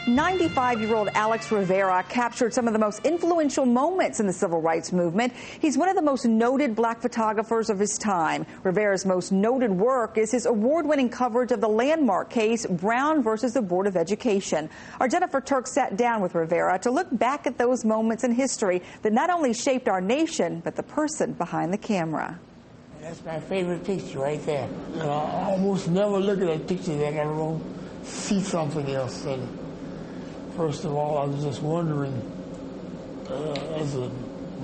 95-year-old Alex Rivera captured some of the most influential moments in the civil rights movement. He's one of the most noted black photographers of his time. Rivera's most noted work is his award-winning coverage of the landmark case Brown versus the Board of Education. Our Jennifer Turk sat down with Rivera to look back at those moments in history that not only shaped our nation, but the person behind the camera. That's my favorite picture right there. I almost never look at that picture that I don't see something else in it. First of all, I was just wondering, as a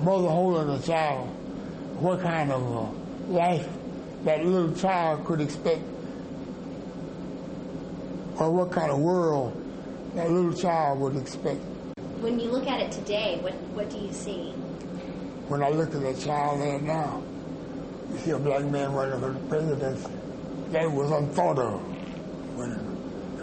mother holding a child, what kind of life that little child could expect, or what kind of world that little child would expect. When you look at it today, what do you see? When I look at that child there now, you see a black man running for the presidency. That was unthought of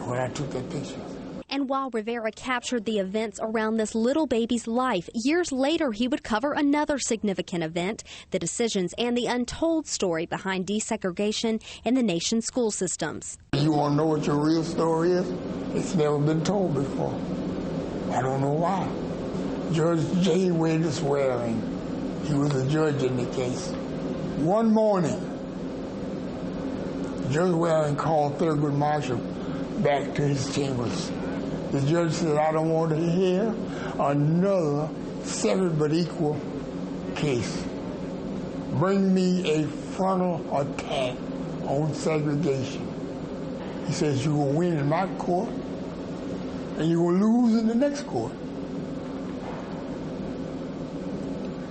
when I took that picture. And while Rivera captured the events around this little baby's life, years later he would cover another significant event, the decisions and the untold story behind desegregation in the nation's school systems. You want to know what your real story is? It's never been told before. I don't know why. Judge J. Wade Swearing, he was a judge in the case. One morning, Judge Waring called Thurgood Marshall back to his chambers. The judge said, I don't want to hear another separate but equal case. Bring me a frontal attack on segregation. He says, you will win in my court, and you will lose in the next court.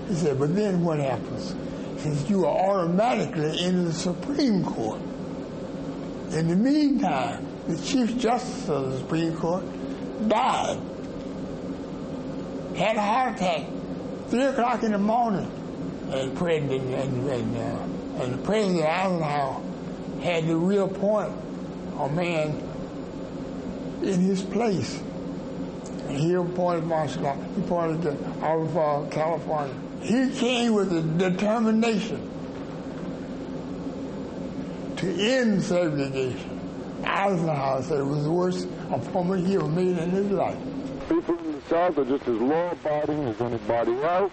He said, but then what happens? He says, you are automatically in the Supreme Court. In the meantime, the Chief Justice of the Supreme Court died, had a heart attack, 3 o'clock in the morning, and the President Eisenhower had to reappoint a man in his place. And he appointed Marshall. He appointed out of California. He came with a determination to end segregation. Eisenhower said it was the worst appointment he ever made in his life. People in the South are just as law-abiding as anybody else.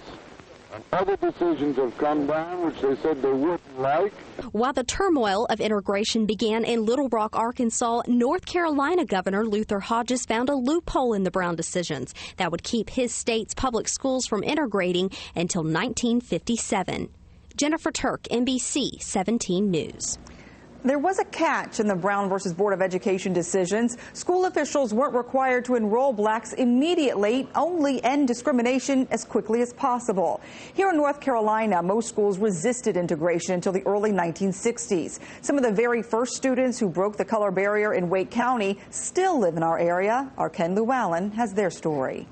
And other decisions have come down which they said they wouldn't like. While the turmoil of integration began in Little Rock, Arkansas, North Carolina Governor Luther Hodges found a loophole in the Brown decisions that would keep his state's public schools from integrating until 1957. Jennifer Turk, NBC 17 News. There was a catch in the Brown versus Board of Education decisions. School officials weren't required to enroll blacks immediately, only end discrimination as quickly as possible. Here in North Carolina, most schools resisted integration until the early 1960s. Some of the very first students who broke the color barrier in Wake County still live in our area. Our Ken Llewellyn has their story.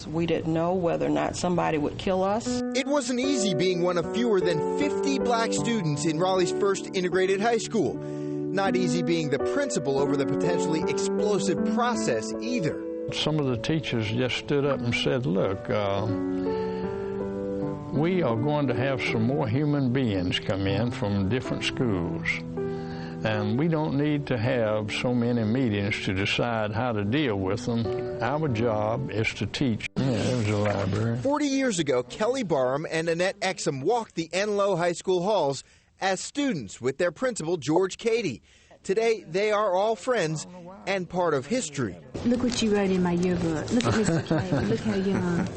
We didn't know whether or not somebody would kill us. It wasn't easy being one of fewer than 50 black students in Raleigh's first integrated high school. Not easy being the principal over the potentially explosive process either. Some of the teachers just stood up and said, look, we are going to have some more human beings come in from different schools. And we don't need to have so many meetings to decide how to deal with them. Our job is to teach. Yeah, it was a library. 40 years ago, Kelly Barham and Annette Exum walked the Enloe High School halls as students with their principal, George Cady. Today, they are all friends and part of history. Look what you wrote in my yearbook. Look at Mr. Kelly. Look how young.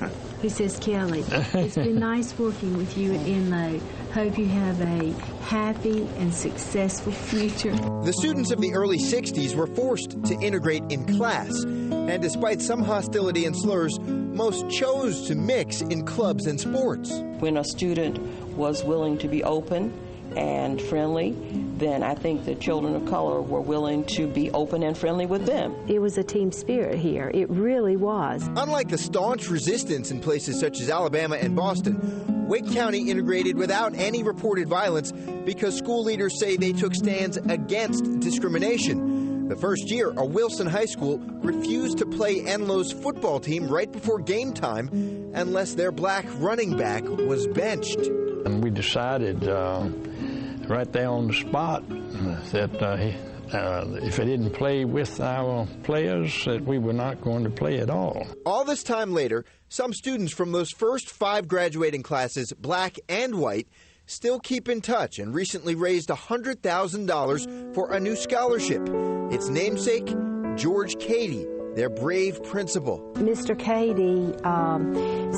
He says, Kelly, it's been nice working with you at Enloe. Hope you have a happy and successful future. The students of the early 60s were forced to integrate in class. And despite some hostility and slurs, most chose to mix in clubs and sports. When a student was willing to be open and friendly, then I think the children of color were willing to be open and friendly with them. It was a team spirit here. It really was. Unlike the staunch resistance in places such as Alabama and Boston, Wake County integrated without any reported violence because school leaders say they took stands against discrimination. The first year, a Wilson High School refused to play Enloe's football team right before game time unless their black running back was benched. And we decided right there on the spot that if they didn't play with our players, that we were not going to play at all. All this time later, some students from those first 5 graduating classes, black and white, still keep in touch and recently raised $100,000 for a new scholarship. Its namesake, George Cady, their brave principal. Mr. Cady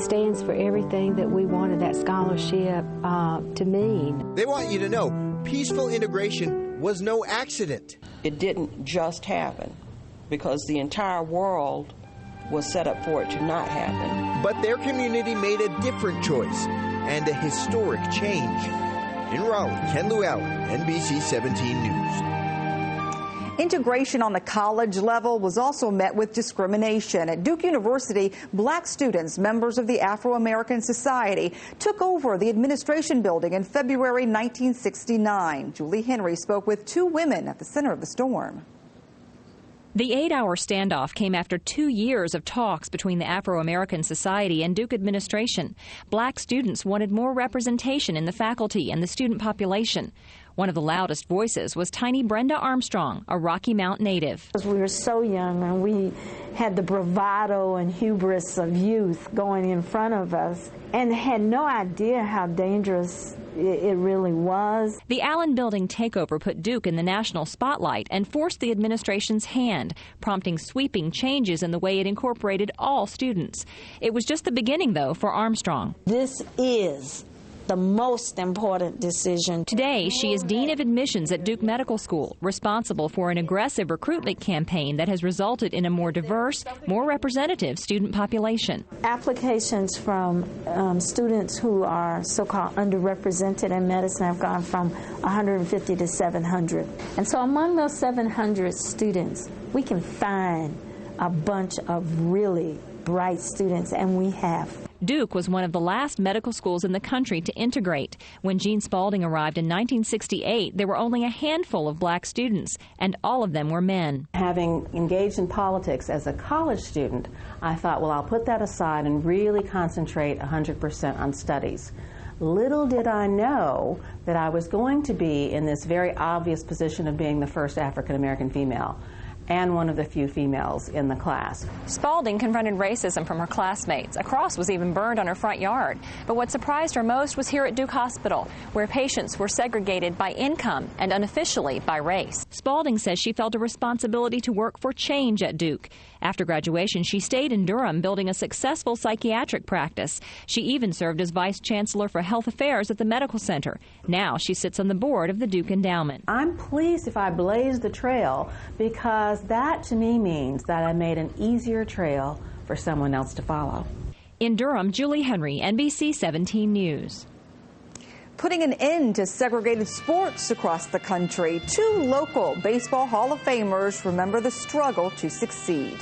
stands for everything that we wanted that scholarship to mean. They want you to know peaceful integration was no accident. It didn't just happen because the entire world was set up for it to not happen. But their community made a different choice and a historic change. In Raleigh, Ken Llewellyn, NBC17 News. Integration on the college level was also met with discrimination. At Duke University, black students, members of the Afro-American Society, took over the administration building in February 1969. Julie Henry spoke with 2 women at the center of the storm. The 8-hour standoff came after 2 years of talks between the Afro-American Society and Duke administration. Black students wanted more representation in the faculty and the student population. One of the loudest voices was tiny Brenda Armstrong, a Rocky Mount native. We were so young and we had the bravado and hubris of youth going in front of us and had no idea how dangerous it really was. The Allen Building takeover put Duke in the national spotlight and forced the administration's hand, prompting sweeping changes in the way it incorporated all students. It was just the beginning, though, for Armstrong. This is the most important decision. Today, she is Dean of Admissions at Duke Medical School, responsible for an aggressive recruitment campaign that has resulted in a more diverse, more representative student population. Applications from students who are so-called underrepresented in medicine have gone from 150 to 700. And so among those 700 students, we can find a bunch of really bright students, and we have. Duke was one of the last medical schools in the country to integrate. When Gene Spalding arrived in 1968, there were only a handful of black students, and all of them were men. Having engaged in politics as a college student, I thought, well, I'll put that aside and really concentrate 100% on studies. Little did I know that I was going to be in this very obvious position of being the first African-American female and one of the few females in the class. Spalding confronted racism from her classmates. A cross was even burned on her front yard. But what surprised her most was here at Duke Hospital, where patients were segregated by income and unofficially by race. Spalding says she felt a responsibility to work for change at Duke. After graduation, she stayed in Durham, building a successful psychiatric practice. She even served as vice chancellor for health affairs at the medical center. Now she sits on the board of the Duke Endowment. I'm pleased if I blazed the trail, because that to me means that I made an easier trail for someone else to follow. In Durham, Julie Henry, NBC17 News. Putting an end to segregated sports across the country, 2 local Baseball Hall of Famers remember the struggle to succeed.